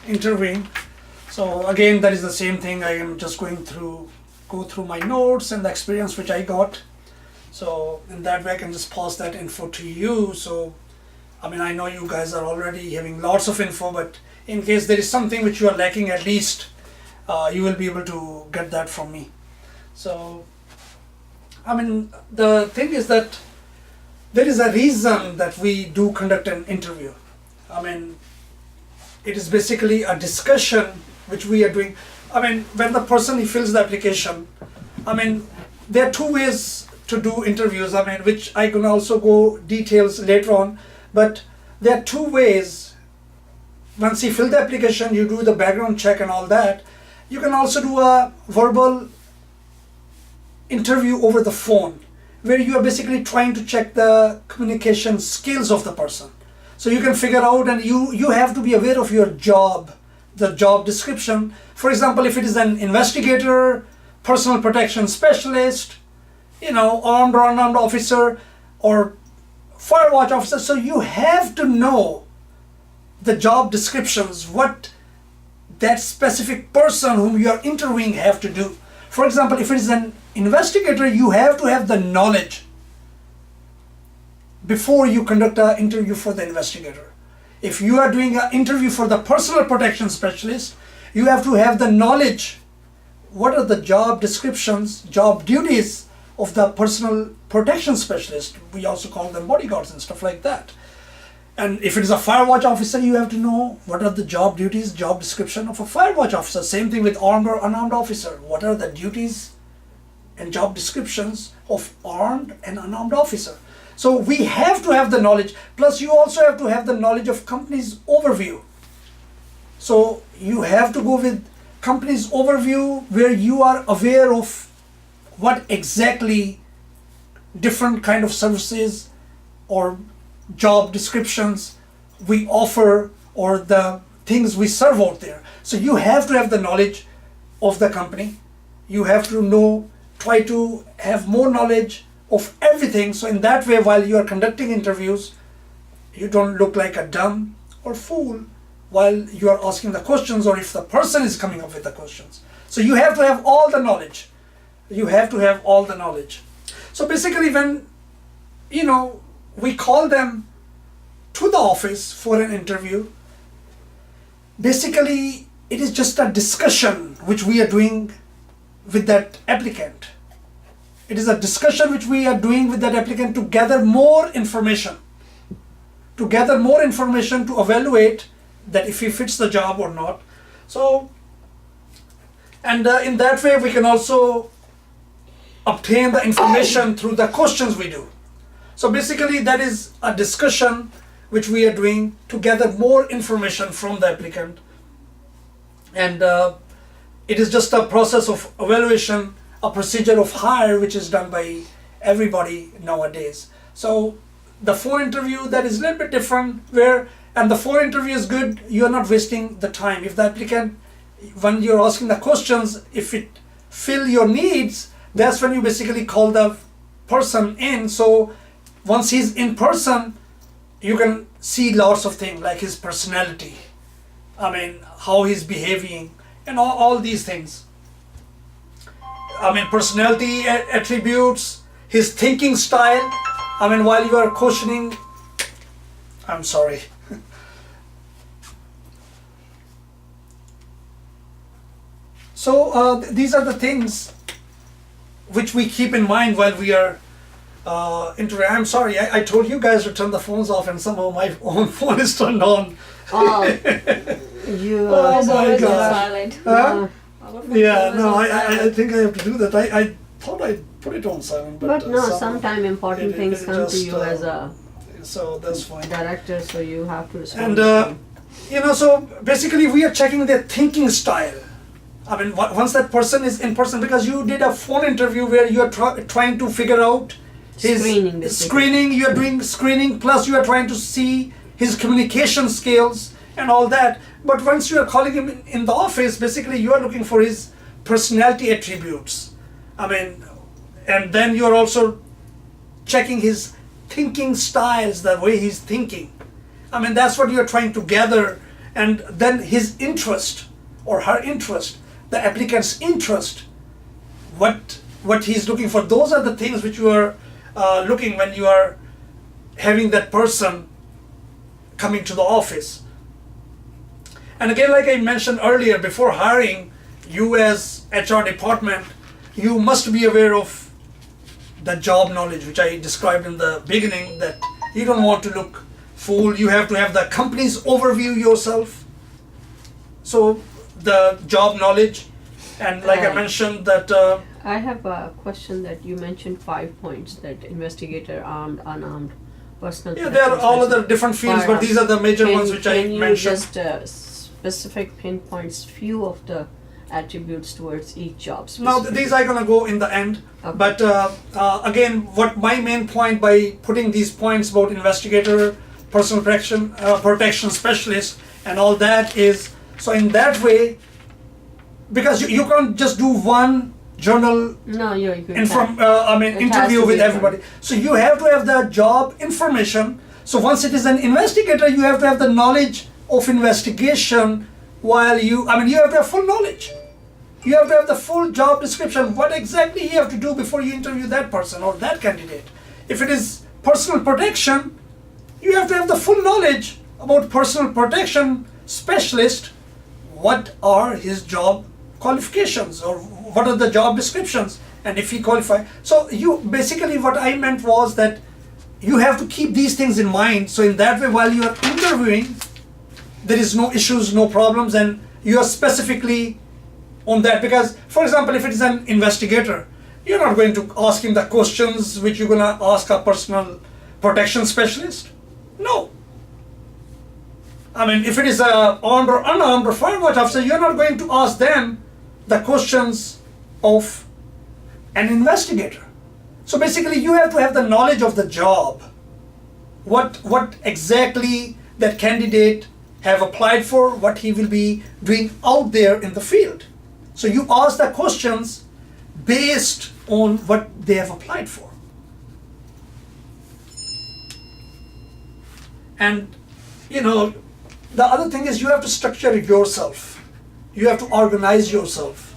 interviewing. So again, that is the same thing. I am just go through my notes and the experience which I got. So in that way, I can just pass that info to you. So, I mean, I know you guys are already having lots of info, but in case there is something which you are lacking, at least you will be able to get that from me. So, I mean, the thing is that there is a reason that we do conduct an interview. I mean, it is basically a discussion which we are doing. I mean, when the person fills the application, I mean, there are two ways to do interviews, I mean, which I can also go details later on, but there are two ways. Once you fill the application, you do the background check and all that. You can also do a verbal interview over the phone, where you are basically trying to check the communication skills of the person. So you can figure out, and you have to be aware of your job, the job description. For example, if it is an investigator, personal protection specialist, armed or unarmed officer, or fire watch officer, so you have to know the job descriptions, what that specific person whom you are interviewing have to do. For example, if it is an investigator, you have to have the knowledge before you conduct an interview for the investigator. If you are doing an interview for the personal protection specialist, you have to have the knowledge. What are the job descriptions, job duties of the personal protection specialist? We also call them bodyguards and stuff like that. And if it is a fire watch officer, you have to know what are the job duties, job description of a fire watch officer. Same thing with armed or unarmed officer. What are the duties and job descriptions of armed and unarmed officer? So we have to have the knowledge. Plus you also have to have the knowledge of company's overview. So you have to go with company's overview, where you are aware of what exactly different kind of services or job descriptions we offer, or the things we serve out there. So you have to have the knowledge of the company. You have to try to have more knowledge of everything. So in that way, while you are conducting interviews, you don't look like a dumb or fool while you are asking the questions, or if the person is coming up with the questions. So you have to have all the knowledge. You have to have all the knowledge. So basically, when we call them to the office for an interview, basically it is just a discussion which we are doing with that applicant. It is a discussion which we are doing with that applicant to gather more information. To evaluate that if he fits the job or not. So, and in that way we can also obtain the information through the questions we do. So basically that is a discussion which we are doing to gather more information from the applicant. And it is just a process of evaluation, a procedure of hire which is done by everybody nowadays. So the phone interview, that is a little bit different, and the phone interview is good. You are not wasting the time. If the applicant, when you're asking the questions, if it fill your needs, that's when you basically call the person in. So once he's in person, you can see lots of things like his personality, I mean, how he's behaving, and all these things. I mean, personality attributes, his thinking style. I mean, while you are questioning, I'm sorry. So these are the things which we keep in mind while we are I'm sorry, I told you guys to turn the phones off, and somehow my own phone is turned on. Oh, oh my God. Silent. Huh? Yeah, no, I think I have to do that. I thought I put it on silent, but no, sometimes important things come to you as a so that's fine. Director, so you have to respond. And so basically we are checking their thinking style. I mean, once that person is in person, because you did a phone interview where you are trying to figure out his screening, you are doing screening, plus you are trying to see his communication skills and all that. But once you are calling him in the office, basically you are looking for his personality attributes. I mean, and then you are also checking his thinking styles, the way he's thinking. I mean, that's what you are trying to gather and then his interest or her interest, the applicant's interest, what he's looking for. Those are the things which you are looking when you are having that person coming to the office. And again, like I mentioned earlier, before hiring, you as HR department, you must be aware of the job knowledge, which I described in the beginning, that you don't want to look fool. You have to have the company's overview yourself. So the job knowledge, and like I mentioned that I have a question that you mentioned 5 points, that investigator, armed, unarmed, personal. yeah, there are all other different fields, but these are the major ones which I mentioned. Can you just specific pinpoints few of the attributes towards each job? Now these are gonna go in the end, Okay. but again, what my main point by putting these points about investigator, personal protection specialist, and all that is, so in that way, because you can't just do one journal No, you interview with everybody. So you have to have the job information. So once it is an investigator, you have to have the knowledge of investigation. While you have to have full knowledge. You have to have the full job description, what exactly you have to do before you interview that person or that candidate. If it is personal protection, you have to have the full knowledge about personal protection specialist. What are his job qualifications, or what are the job descriptions, and if he qualify. So you basically, what I meant was that you have to keep these things in mind. So in that way, while you are interviewing, there is no issues, no problems, and you are specifically on that. Because, for example, if it is an investigator, you're not going to ask him the questions which you're going to ask a personal protection specialist. No. If it is a armed or unarmed or fire watch officer, you're not going to ask them the questions of an investigator. So basically, you have to have the knowledge of the job. What exactly that candidate have applied for, what he will be doing out there in the field. So you ask the questions based on what they have applied for. And the other thing is, you have to structure yourself. You have to organize yourself.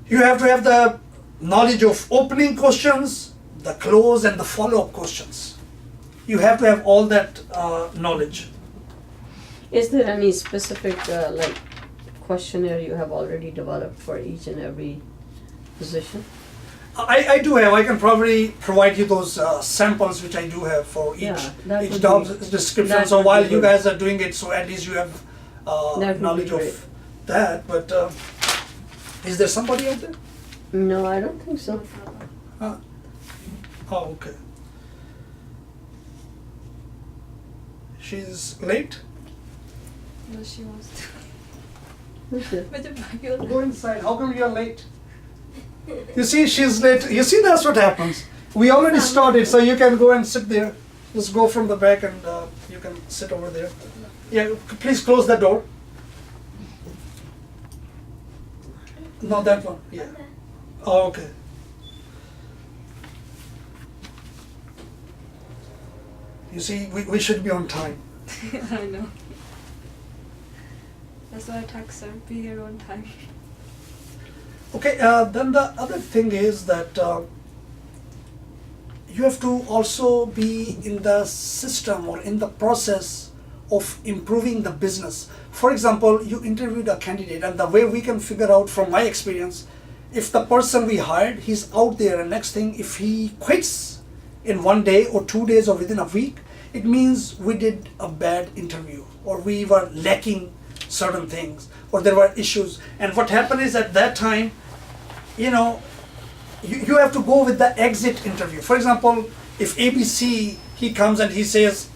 You have to have the knowledge of opening questions, the close, and the follow-up questions. You have to have all that knowledge. Is there any specific questionnaire you have already developed for each and every position? I do have. I can probably provide you those samples which I do have for each job description. So while you guys are doing it, so at least you have knowledge of that. But is there somebody out there? No, I don't think so. Oh, okay. She's late? No, she wants to. Who's it? With the bag. Go inside. How come you're late? You see, she's late. You see, that's what happens. We already started, so you can go and sit there. Just go from the back and you can sit over there. Yeah, please close the door. No, that one. Yeah. Oh, okay. You see, we should be on time. I know. That's why I text her, be here on time. Okay, then the other thing is that you have to also be in the system or in the process of improving the business. For example, you interviewed a candidate, and the way we can figure out from my experience, if the person we hired, he's out there, and next thing, if he quits in 1 day or 2 days or within a week, it means we did a bad interview, or we were lacking certain things, or there were issues. And what happened is, at that time, you have to go with the exit interview. For example, if ABC, he comes and he says,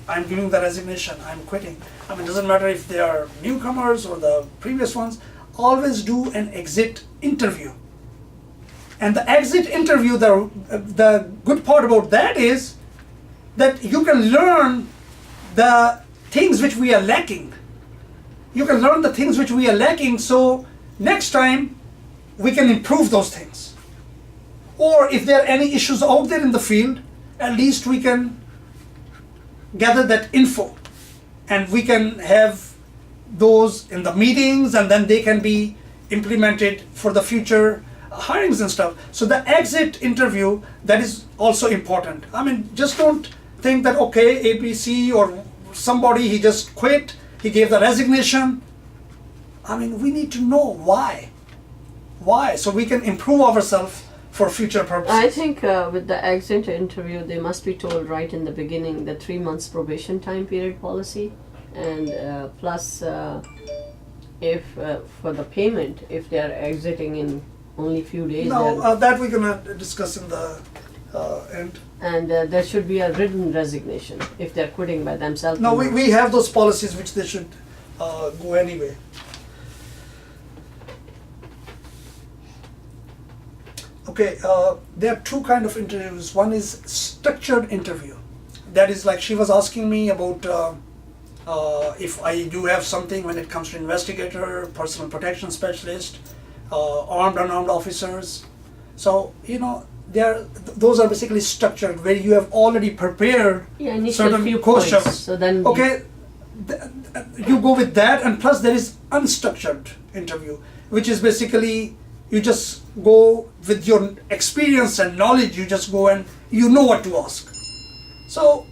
I'm giving the resignation, I'm quitting. It doesn't matter if they are newcomers or the previous ones, always do an exit interview. And the exit interview, the good part about that is that you can learn the things which we are lacking. You can learn the things which we are lacking, so next time we can improve those things. Or if there are any issues out there in the field, at least we can gather that info and we can have those in the meetings, and then they can be implemented for the future hirings and stuff. So the exit interview, that is also important. I mean, just don't think that, okay, ABC or somebody, he just quit, he gave the resignation. I mean, we need to know why. Why? So we can improve ourselves for future purposes. I think with the exit interview, they must be told right in the beginning the 3 months probation time period policy, and plus if for the payment, if they are exiting in only few days. No, that we're gonna discuss in the end. And there should be a written resignation if they're quitting by themselves. No, we have those policies which they should go anyway. Okay, there are two kind of interviews. One is structured interview. That is like she was asking me about if I do have something when it comes to investigator, personal protection specialist, armed, unarmed officers. So, you know, those are basically structured, where you have already prepared certain few questions. points, so then Okay, you go with that, and plus there is unstructured interview, which is basically you just go with your experience and knowledge, you just go and you know what to ask. So,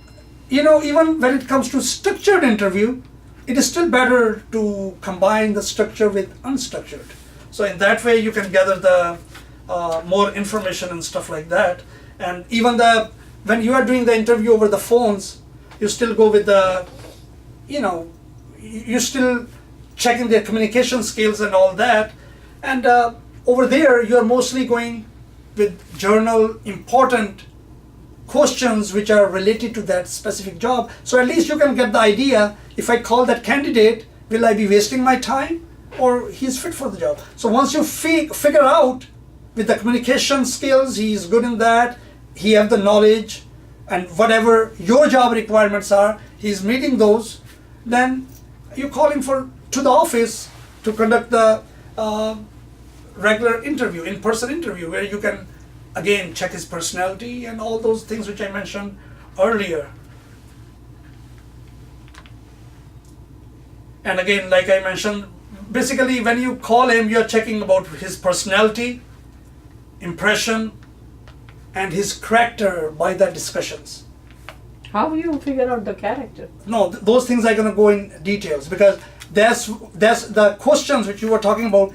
you know, even when it comes to structured interview, it is still better to combine the structure with unstructured. So in that way you can gather the more information and stuff like that. And even when you are doing the interview over the phones, you still go with the, you know, you're still checking their communication skills and all that. And over there, you're mostly going with journal important questions which are related to that specific job. So at least you can get the idea, if I call that candidate, will I be wasting my time or he's fit for the job? So once you figure out with the communication skills, he's good in that, he have the knowledge, and whatever your job requirements are, he's meeting those, then you call him to the office to conduct the regular interview, in-person interview, where you can again check his personality and all those things which I mentioned earlier. And again, like I mentioned, basically when you call him, you're checking about his personality, impression, and his character by the discussions. how you figure out the character? No, those things are gonna go in details, because that's the questions which you were talking about.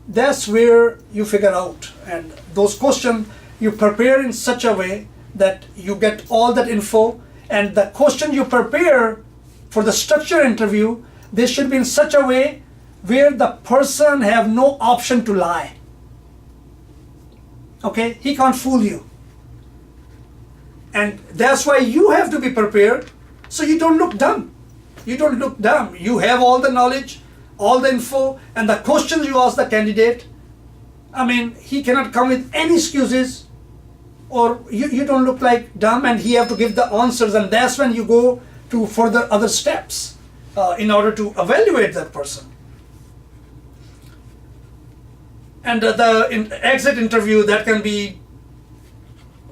That's where you figure out, and those questions you prepare in such a way that you get all that info, and the question you prepare for the structured interview, they should be in such a way where the person have no option to lie. Okay, he can't fool you. And that's why you have to be prepared, so you don't look dumb. You don't look dumb. You have all the knowledge, all the info, and the questions you ask the candidate, I mean, he cannot come with any excuses, or you don't look like dumb, and he have to give the answers, and that's when you go to further other steps in order to evaluate that person. And the exit interview, that can be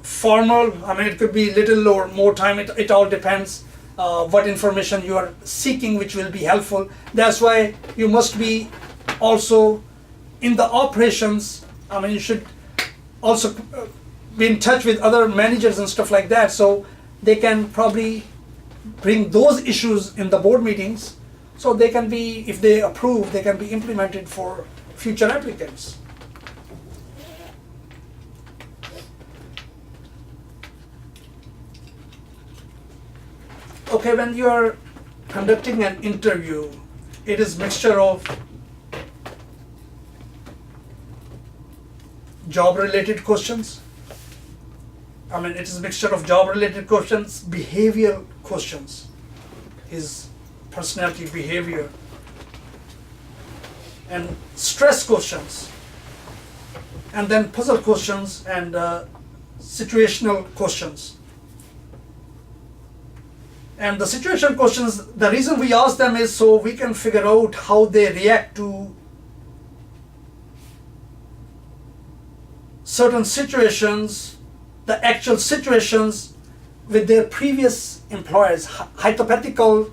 formal. I mean, it could be little or more time. It all depends what information you are seeking, which will be helpful. That's why you must be also in the operations. I mean, you should also be in touch with other managers and stuff like that, so they can probably bring those issues in the board meetings, so they can be, if they approve, they can be implemented for future applicants. Okay, when you are conducting an interview, it is mixture of job-related questions. I mean, it is a mixture of job-related questions, behavioral questions, his personality, behavior, and stress questions, and then puzzle questions and situational questions. And the situation questions, the reason we ask them is so we can figure out how they react to certain situations, the actual situations with their previous employers, hypothetical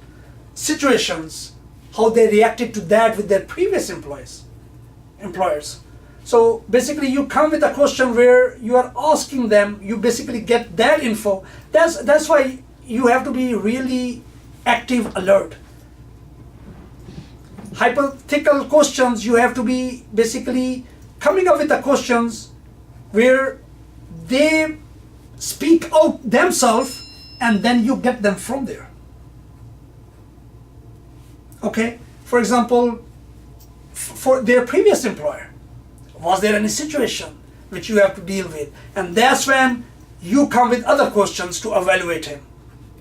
situations, how they reacted to that with their previous employers. So basically you come with a question where you are asking them, you basically get that info. That's why you have to be really active, alert. Hypothetical questions, you have to be basically coming up with the questions where they speak out themselves and then you get them from there. Okay, for example, for their previous employer, was there any situation which you have to deal with? And that's when you come with other questions to evaluate him.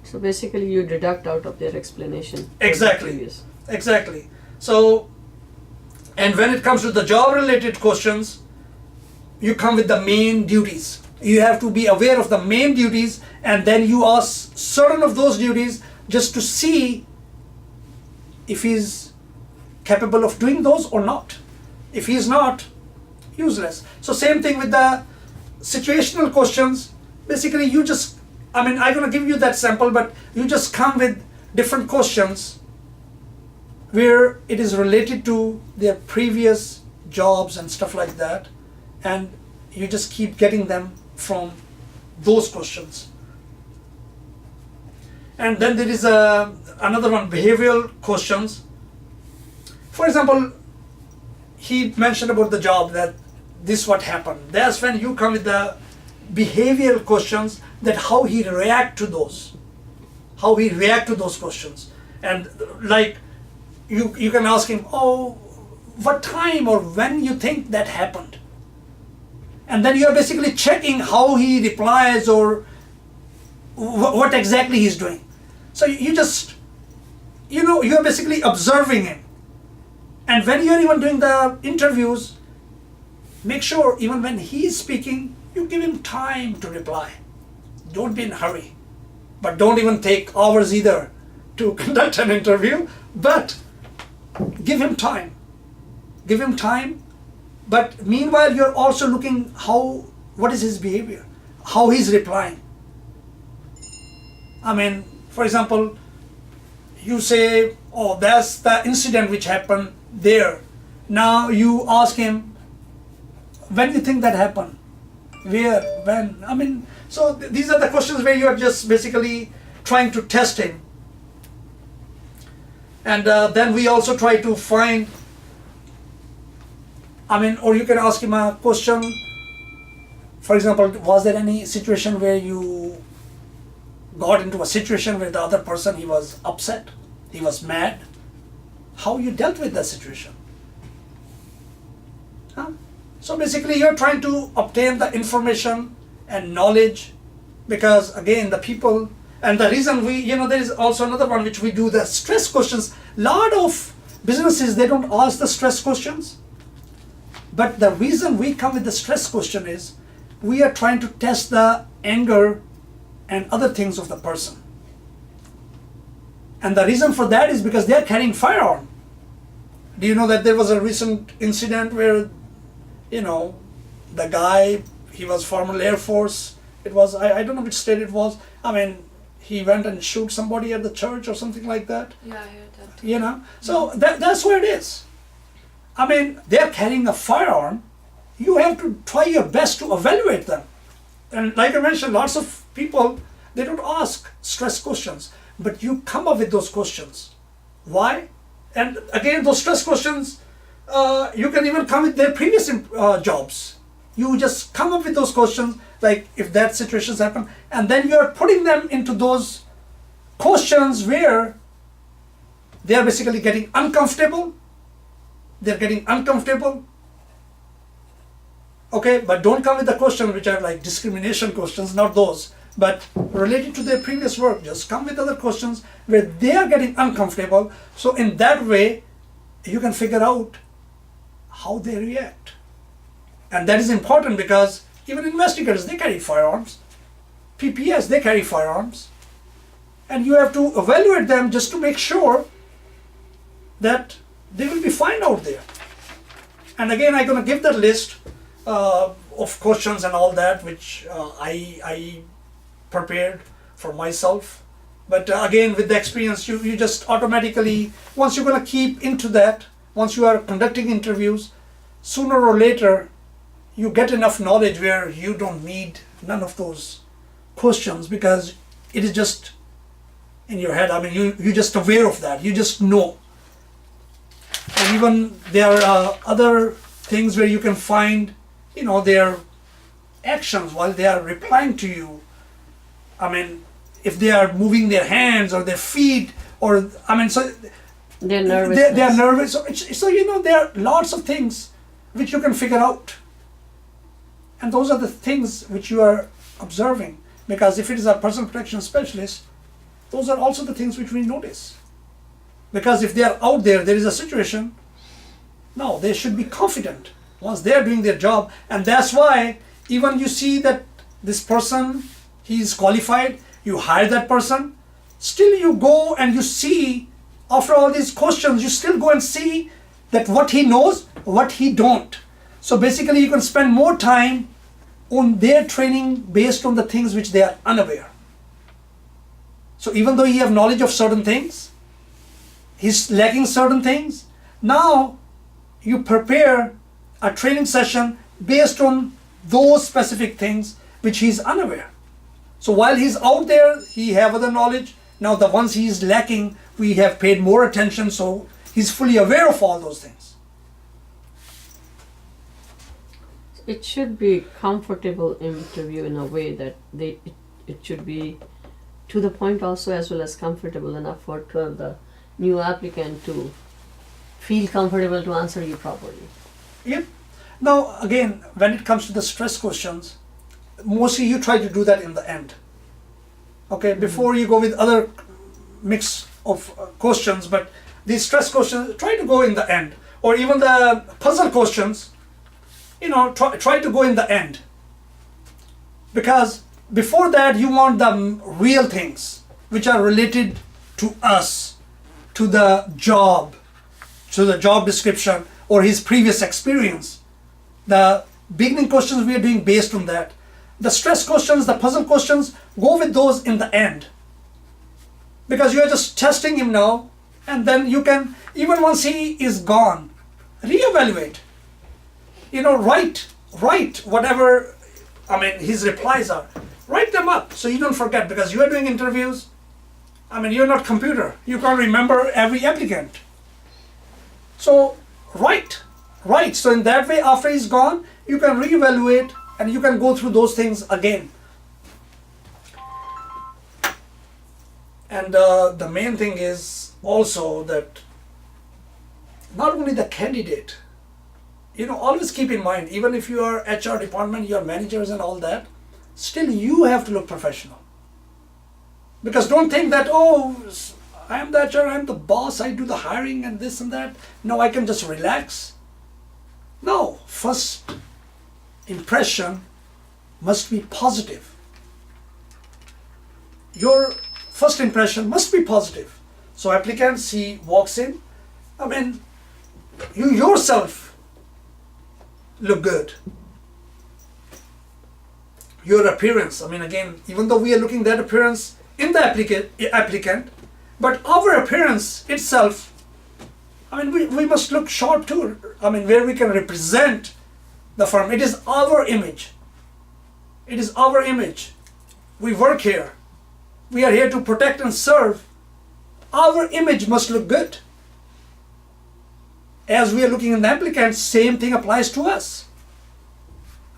So basically you deduct out of their explanation. Exactly. Exactly. So, and when it comes to the job related questions, you come with the main duties. You have to be aware of the main duties and then you ask certain of those duties just to see if he's capable of doing those or not. If he's not, useless. So same thing with the situational questions. Basically you just, I'm gonna give you that sample, but you just come with different questions where it is related to their previous jobs and stuff like that, and you just keep getting them from those questions. And then there is another one, behavioral questions. For example, he mentioned about the job that this what happened. That's when you come with the behavioral questions, that how he react to those questions. And like you can ask him, oh, what time or when you think that happened? And then you are basically checking how he replies or what exactly he's doing. So you just, you are basically observing him. And when you are even doing the interviews, make sure even when he is speaking, you give him time to reply. Don't be in a hurry. But don't even take hours either to conduct an interview, but give him time. Give him time. But meanwhile, you're also looking what is his behavior, how he's replying. For example, you say, oh, that's the incident which happened there. Now you ask him, when do you think that happened? Where? When? So these are the questions where you are just basically trying to test him. And then we also try to find, or you can ask him a question. For example, was there any situation where you got into a situation where the other person, he was upset, he was mad? How you dealt with that situation? So basically you're trying to obtain the information and knowledge, because again, the people, and the reason there is also another one which we do, the stress questions. Lot of businesses, they don't ask the stress questions. But the reason we come with the stress question is, we are trying to test the anger and other things of the person. And the reason for that is because they are carrying firearm. Do you know that there was a recent incident where, the guy, he was former Air Force. It was, I don't know which state it was. He went and shoot somebody at the church or something like that. Yeah, I heard that. So that's where it is. They are carrying a firearm. You have to try your best to evaluate them. And like I mentioned, lots of people, they don't ask stress questions, but you come up with those questions. Why? And again, those stress questions, you can even come with their previous jobs. You just come up with those questions, like if that situations happen, and then you are putting them into those questions where they are basically getting uncomfortable. They're getting uncomfortable. Okay, but don't come with the questions which are like discrimination questions, not those, but related to their previous work. Just come with other questions where they are getting uncomfortable. So in that way, you can figure out how they react. And that is important because even investigators, they carry firearms. PPS, they carry firearms. And you have to evaluate them just to make sure that they will be fine out there. And again, I'm going to give that list of questions and all that, which I prepared for myself. But again, with the experience, you just automatically, once you're going to keep into that, once you are conducting interviews, sooner or later, you get enough knowledge where you don't need none of those questions because it is just in your head. I mean, you're just aware of that. You just know. And even there are other things where you can find, their actions while they are replying to you. I mean, if they are moving their hands or their feet, or so they're nervous. They are nervous. So there are lots of things which you can figure out, and those are the things which you are observing. Because if it is a personal protection specialist, those are also the things which we notice. Because if they are out there is a situation. No, they should be confident once they are doing their job, and that's why even you see that this person, he is qualified, you hire that person, still you go and you see, after all these questions, you still go and see that what he knows, what he don't. So basically you can spend more time on their training based on the things which they are unaware. So even though he have knowledge of certain things, he's lacking certain things, now you prepare a training session based on those specific things which he's unaware. So while he's out there, he have other knowledge. Now the ones he's lacking, we have paid more attention, so he's fully aware of all those things. It should be comfortable interview in a way that it should be to the point also, as well as comfortable enough for the new applicant to feel comfortable to answer you properly. Yep. Now again, when it comes to the stress questions, mostly you try to do that in the end. Okay, before you go with other mix of questions, but these stress questions, try to go in the end. Or even the puzzle questions, try to go in the end. Because before that, you want the real things which are related to us, to the job description, or his previous experience. The beginning questions we are doing based on that. The stress questions, the puzzle questions, go with those in the end. Because you are just testing him now, and then you can, even once he is gone, reevaluate. Write whatever, his replies are. Write them up so you don't forget, because you are doing interviews. You're not computer. You can't remember every applicant. So write. So in that way, after he's gone, you can reevaluate and you can go through those things again. And the main thing is also that not only the candidate, always keep in mind, even if you are HR department, you are managers and all that, still you have to look professional. Because don't think that, I am the HR, I'm the boss, I do the hiring and this and that. No, I can just relax. No, first impression must be positive. Your first impression must be positive. So applicants, he walks in, you yourself look good. Your appearance, again, even though we are looking at appearance in the applicant, but our appearance itself, we must look sharp too. Where we can represent the firm. It is our image. It is our image. We work here. We are here to protect and serve. Our image must look good. As we are looking at the applicant, same thing applies to us.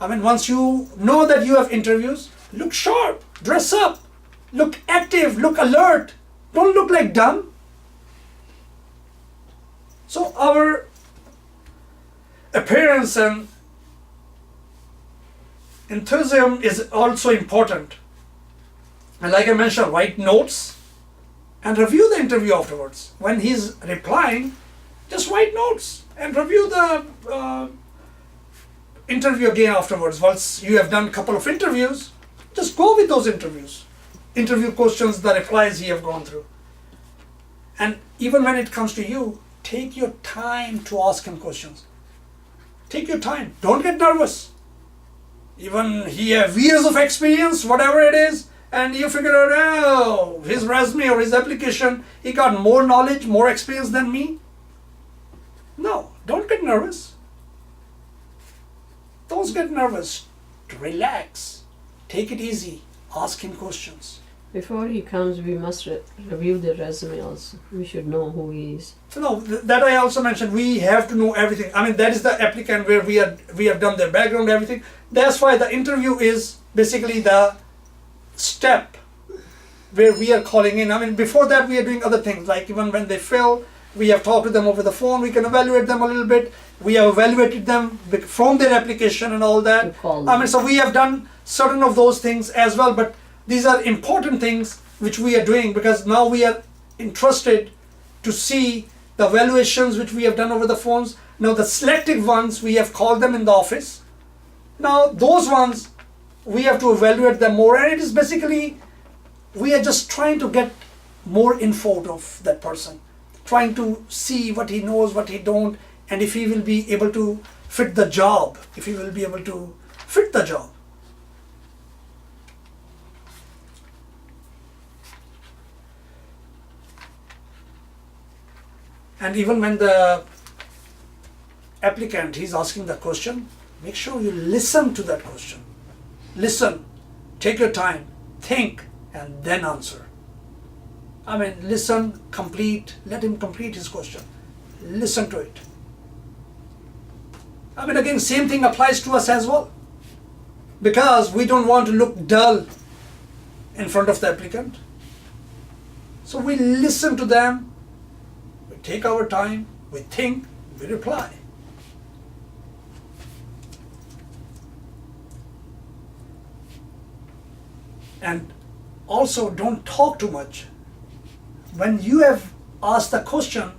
Once you know that you have interviews, look sharp, dress up, look active, look alert. Don't look like dumb. So our appearance and enthusiasm is also important. And like I mentioned, write notes and review the interview afterwards. When he's replying, just write notes and review the interview again afterwards. Once you have done a couple of interviews, just go with those interview questions, the replies he have gone through. And even when it comes to you, take your time to ask him questions. Take your time. Don't get nervous. Even he have years of experience, whatever it is, and you figure out, oh, his resume or his application, he got more knowledge, more experience than me. No, don't get nervous. Don't get nervous. Relax. Take it easy. Ask him questions. Before he comes, we must review the resume also. We should know who he is. So no, that I also mentioned. We have to know everything. I mean, that is the applicant where we have done their background, everything. That's why the interview is basically the step where we are calling in. I mean, before that we are doing other things, like even when they fill, we have talked to them over the phone. We can evaluate them a little bit. We have evaluated them from their application and all that. I mean, so we have done certain of those things as well. But these are important things which we are doing, because now we are interested to see the evaluations which we have done over the phones. Now the selective ones, we have called them in the office. Now those ones, we have to evaluate them more, and it is basically, we are just trying to get more info of that person, trying to see what he knows, what he don't, and if he will be able to fit the job, And even when the applicant, he's asking the question, make sure you listen to that question. Listen, take your time, think, and then answer. I mean, listen, complete, let him complete his question. Listen to it. I mean, again, same thing applies to us as well. Because we don't want to look dull in front of the applicant. So we listen to them, we take our time, we think, we reply. And also, don't talk too much. When you have asked the question,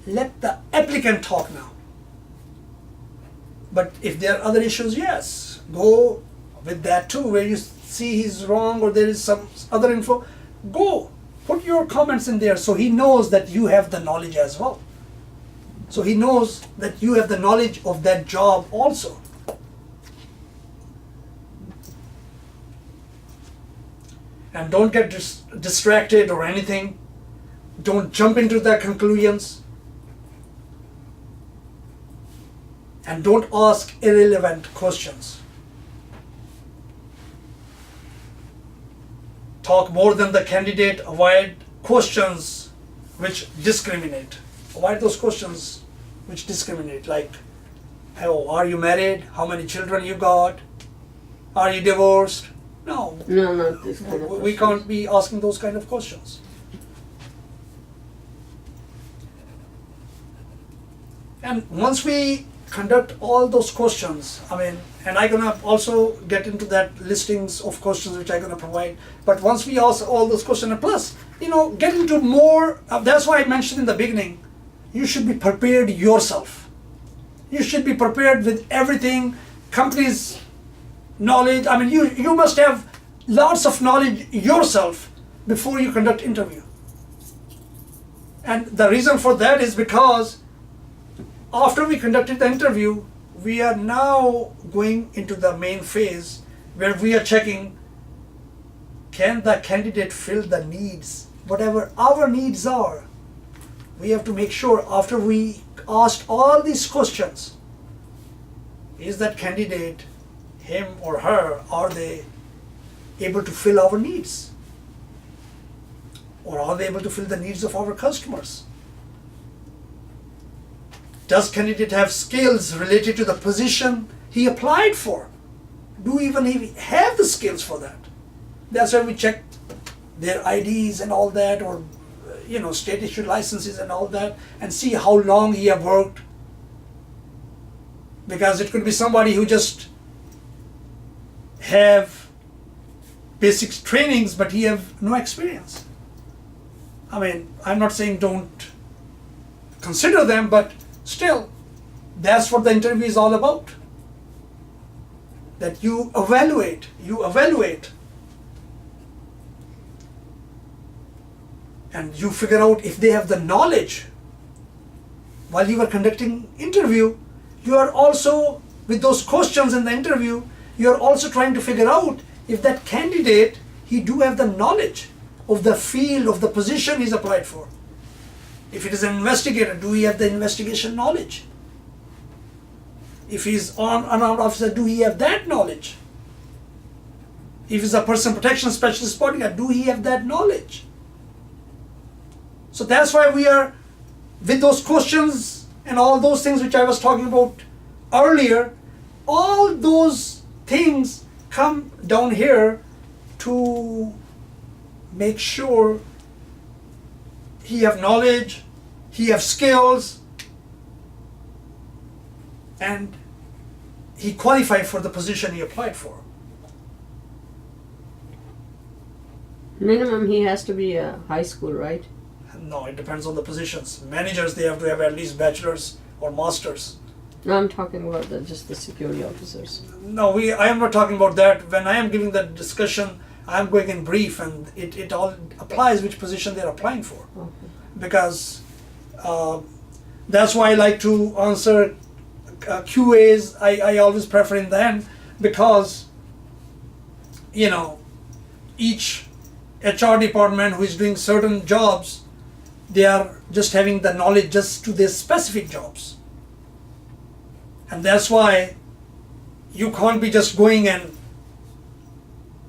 let the applicant talk now. But if there are other issues, yes, go with that too, where you see he's wrong or there is some other info, go. Put your comments in there so he knows that you have the knowledge as well. So he knows that you have the knowledge of that job also. And don't get distracted or anything. Don't jump into the conclusions. And don't ask irrelevant questions. Talk more than the candidate. Avoid questions which discriminate. Avoid those questions which discriminate, like, oh, are you married? How many children you got? Are you divorced? No. No, not this kind of We questions. can't be asking those kind of questions. And once we conduct all those questions, I mean, and I'm gonna also get into that listings of questions which I'm gonna provide. But once we ask all those questions, and plus, get into more. That's why I mentioned in the beginning, you should be prepared yourself. You should be prepared with everything, companies' knowledge. I mean, you must have lots of knowledge yourself before you conduct interview. And the reason for that is because after we conducted the interview, we are now going into the main phase where we are checking, can the candidate fill the needs, whatever our needs are. We have to make sure after we asked all these questions, is that candidate, him or her, are they able to fill our needs? Or are they able to fill the needs of our customers? Does candidate have skills related to the position he applied for? Do even he have the skills for that? That's why we check their IDs and all that, or state issued licenses and all that, and see how long he have worked. Because it could be somebody who just have basic trainings, but he have no experience. I mean, I'm not saying don't consider them, but still, that's what the interview is all about. That you evaluate. And you figure out if they have the knowledge. While you are conducting interview, you are also, with those questions in the interview, you are also trying to figure out if that candidate, he do have the knowledge of the field, of the position he's applied for. If it is an investigator, do he have the investigation knowledge? If he's unarmed officer, do he have that knowledge? If he's a person protection specialist bodyguard, do he have that knowledge? So that's why we are, with those questions and all those things which I was talking about earlier, all those things come down here to make sure he have knowledge, he have skills, and he qualified for the position he applied for. Minimum, he has to be a high school, right? No, it depends on the positions. Managers, they have to have at least bachelor's or master's. No, I'm talking about just the security officers. No, I am not talking about that. When I am giving that discussion, I am going in brief, and it all applies which position they are applying for. Okay. Because that's why I like to answer QAs. I always prefer in the end, because each HR department who is doing certain jobs, they are just having the knowledge just to their specific jobs. And that's why you can't be just going and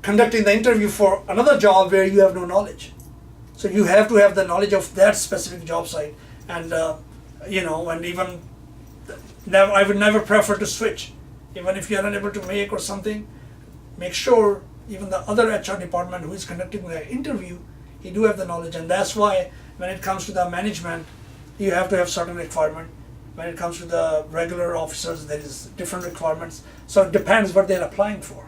conducting the interview for another job where you have no knowledge. So you have to have the knowledge of that specific job site. And and even I would never prefer to switch. Even if you are unable to make or something, make sure even the other HR department who is conducting the interview, he do have the knowledge. And that's why when it comes to the management, you have to have certain requirement. When it comes to the regular officers, there is different requirements. So it depends what they're applying for.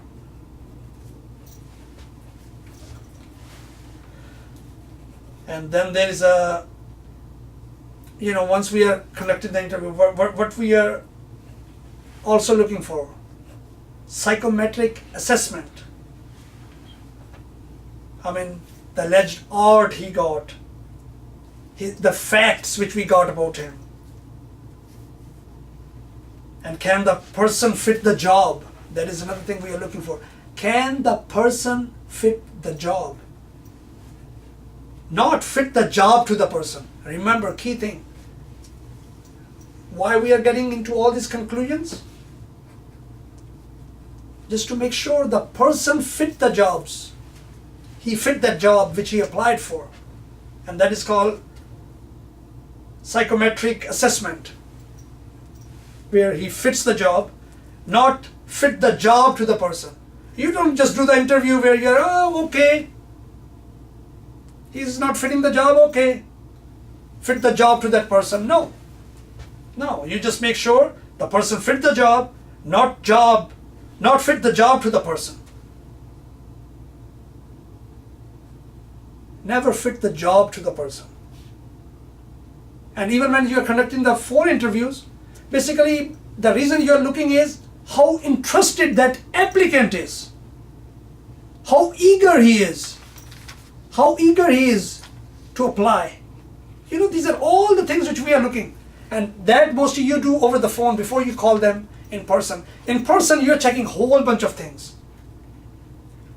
And then there is a, once we are conducting the interview, what we are also looking for, psychometric assessment. I mean, the alleged art he got, the facts which we got about him. And can the person fit the job? That is another thing we are looking for. Can the person fit the job? Not fit the job to the person. Remember, key thing. Why we are getting into all these conclusions? Just to make sure the person fit the jobs. He fit that job which he applied for. And that is called psychometric assessment, where he fits the job, not fit the job to the person. You don't just do the interview where you're, okay, he's not fitting the job, okay, fit the job to that person. No, you just make sure the person fit the job, not fit the job to the person. Never fit the job to the person. And even when you are conducting the 4 interviews, basically the reason you are looking is how interested that applicant is, how eager he is to apply. These are all the things which we are looking, and that mostly you do over the phone before you call them in person. In person, you are checking a whole bunch of things.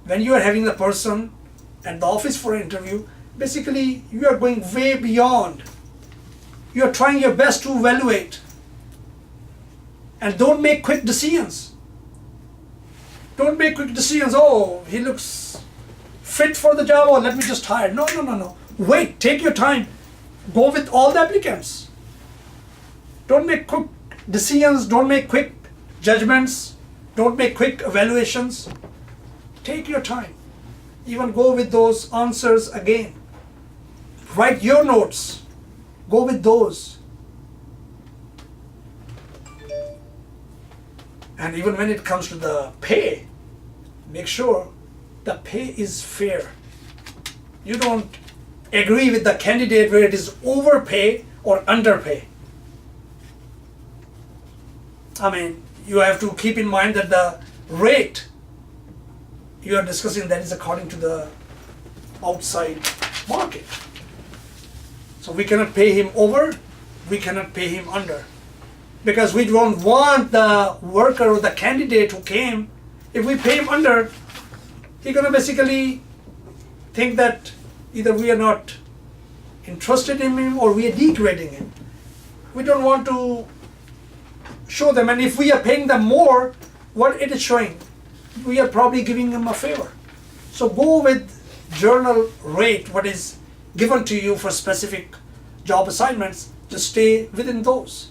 When you are having the person at the office for an interview, basically you are going way beyond. You are trying your best to evaluate. And don't make quick decisions. Don't make quick decisions. Oh, he looks fit for the job, or let me just hire. No. Wait, take your time. Go with all the applicants. Don't make quick decisions. Don't make quick judgments. Don't make quick evaluations. Take your time. Even go with those answers again. Write your notes. Go with those. And even when it comes to the pay, make sure the pay is fair. You don't agree with the candidate where it is overpay or underpay. I mean, you have to keep in mind that the rate you are discussing, that is according to the outside market. So we cannot pay him over, we cannot pay him under. Because we don't want the worker or the candidate who came, if we pay him under, he's gonna basically think that either we are not interested in him or we are degrading him. We don't want to show them, and if we are paying them more, what it is showing, we are probably giving them a favor. So go with journal rate, what is given to you for specific job assignments, just stay within those.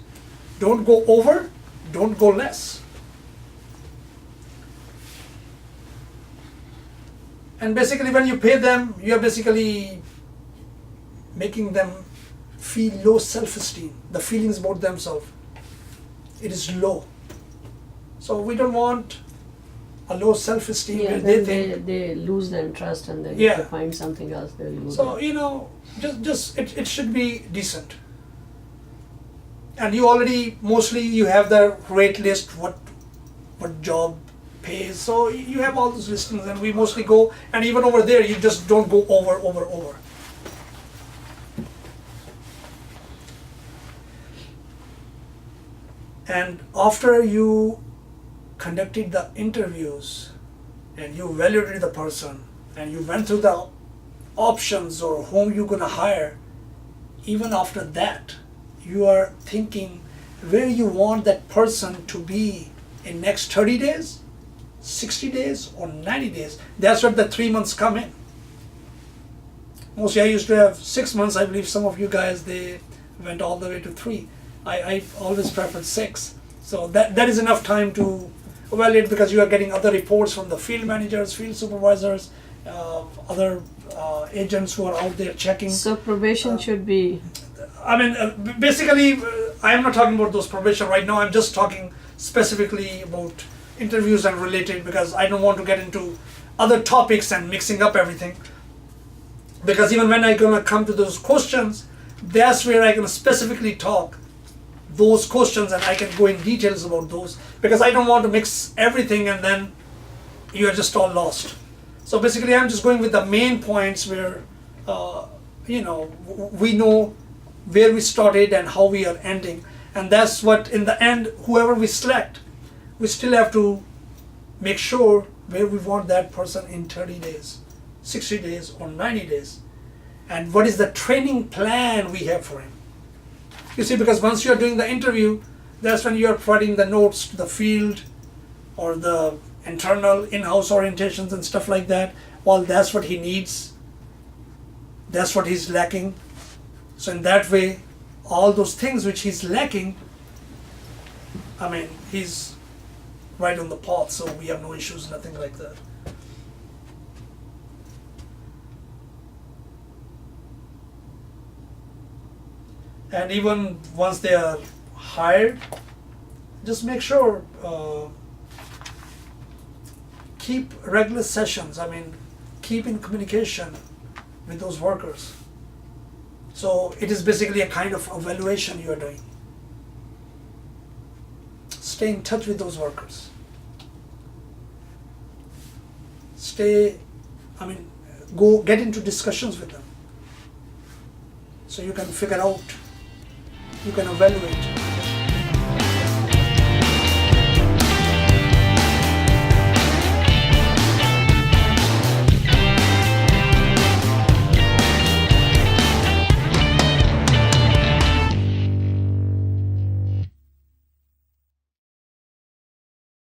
Don't go over, don't go less. And basically when you pay them, you are basically making them feel low self-esteem. The feelings about themselves, it is low. So we don't want a low self-esteem Yeah, where then they lose their interest, and then if Yeah. they find something else, they'll lose So, it. just it should be decent. And you already, mostly you have the rate list, what job pays. So you have all those listings, and we mostly go, and even over there, you just don't go over. And after you conducted the interviews and you evaluated the person and you went through the options or whom you're going to hire, even after that, you are thinking where you want that person to be in next 30 days, 60 days, or 90 days. That's where the 3 months come in. Mostly I used to have 6 months. I believe some of you guys, they went all the way to 3. I always preferred 6. So that is enough time to evaluate, because you are getting other reports from the field managers, field supervisors, other agents who are out there checking. So probation should be. I mean, basically, I am not talking about those probation right now. I'm just talking specifically about interviews and related, because I don't want to get into other topics and mixing up everything. Because even when I'm gonna come to those questions, that's where I'm gonna specifically talk those questions, and I can go in details about those, because I don't want to mix everything and then you are just all lost. So basically, I'm just going with the main points where we know where we started and how we are ending, and that's what in the end, whoever we select, we still have to make sure where we want that person in 30 days, 60 days, or 90 days, and what is the training plan we have for him. You see, because once you are doing the interview, that's when you are providing the notes to the field or the internal in-house orientations and stuff like that. Well, that's what he needs. That's what he's lacking. So in that way, all those things which he's lacking, I mean, he's right on the path, so we have no issues, nothing like that. And even once they are hired, just make sure, keep regular sessions. I mean, keep in communication with those workers. So it is basically a kind of evaluation you are doing. Stay in touch with those workers. Go get into discussions with them. So you can figure out, you can evaluate